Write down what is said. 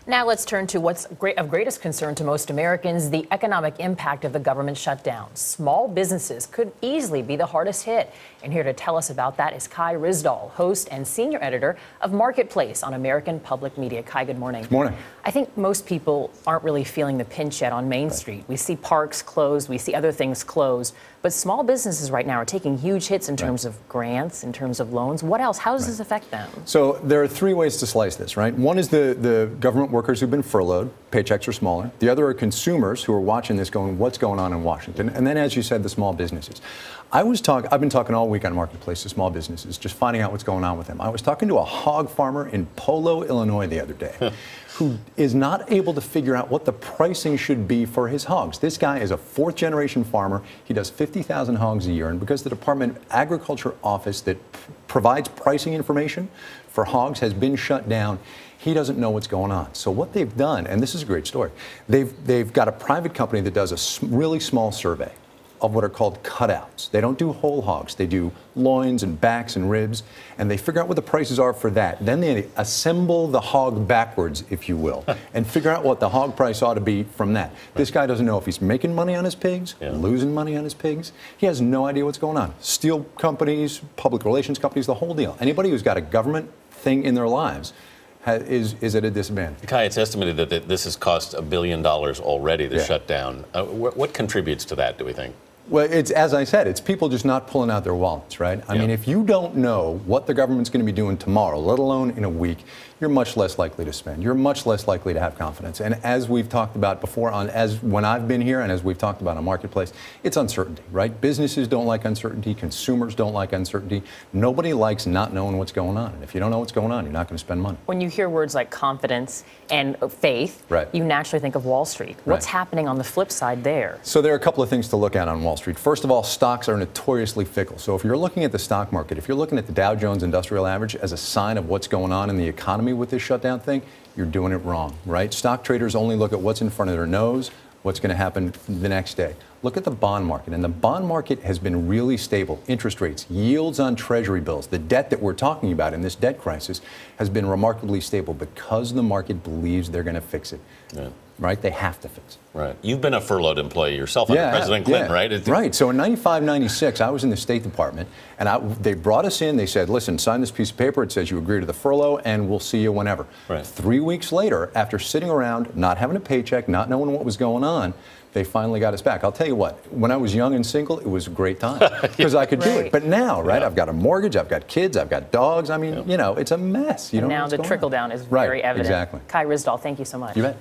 Now let's turn to what's of greatest concern to most Americans, the economic impact of the government shutdown. Small businesses could easily be the hardest hit. And here to tell us about that is Ryssdal, host and senior editor of Marketplace on American Public Media. Kai, good morning. Good morning. I think most people aren't really feeling the pinch yet on Main Street. We see parks closed, we see other things closed, but small businesses right now are taking huge hits in terms of grants, in terms of loans. What else? How does this affect them? So there are three ways to slice this, right? One is the government workers who've been furloughed, paychecks are smaller. The other are consumers who are watching this going, what's going on in Washington? And then, as you said, the small businesses. I've been talking all week on Marketplace to small businesses, just finding out what's going on with them. I was talking to a hog farmer in Polo, Illinois the other day who is not able to figure out what the pricing should be for his hogs. This guy is a fourth-generation farmer. He does 50,000 hogs a year, and because the Department of Agriculture office that provides pricing information for hogs has been shut down, he doesn't know what's going on. So what they've done, and this is a great story, they've got a private company that does a really small survey of what are called cutouts. They don't do whole hogs. They do loins and backs and ribs, and they figure out what the prices are for that. Then they assemble the hog backwards, if you will, and figure out what the hog price ought to be from that. This guy doesn't know if he's making money on his pigs, losing money on his pigs. He has no idea what's going on. Steel companies, public relations companies, the whole deal. Anybody who's got a government thing in their lives is at a disadvantage. Kai, it's estimated that this has cost $1 billion already, the shutdown. What contributes to that, do we think? Well, it's, as I said, it's people just not pulling out their wallets, right? I mean, if you don't know what the government's going to be doing tomorrow, let alone in a week, you're much less likely to spend. You're much less likely to have confidence. And as we've talked about before, when I've been here and as we've talked about on Marketplace, it's uncertainty, right? Businesses don't like uncertainty. Consumers don't like uncertainty. Nobody likes not knowing what's going on. And if you don't know what's going on, you're not going to spend money. When you hear words like confidence and faith, you naturally think of Wall Street. What's happening on the flip side there? So there are a couple of things to look at on Wall Street. First of all, stocks are notoriously fickle. So if you're looking at the stock market, if you're looking at the Dow Jones Industrial Average as a sign of what's going on in the economy with this shutdown thing, you're doing it wrong, right? Stock traders only look at what's in front of their nose, what's going to happen the next day. Look at the bond market, and the bond market has been really stable. Interest rates, yields on treasury bills, the debt that we're talking about in this debt crisis has been remarkably stable because the market believes they're going to fix it. Right? They have to fix it. Right. You've been a furloughed employee yourself under President Clinton, right? Right. So in 95, 96, I was in the State Department, and they brought us in. They said, listen, sign this piece of paper. It says you agree to the furlough, and we'll see you whenever. 3 weeks later, after sitting around, not having a paycheck, not knowing what was going on, they finally got us back. I'll tell you what, when I was young and single, it was a great time because I could do it. But now, I've got a mortgage, I've got kids, I've got dogs. I mean, you know, it's a mess. You and now the trickle down is very evident. Exactly. Ryssdal, thank you so much. You bet.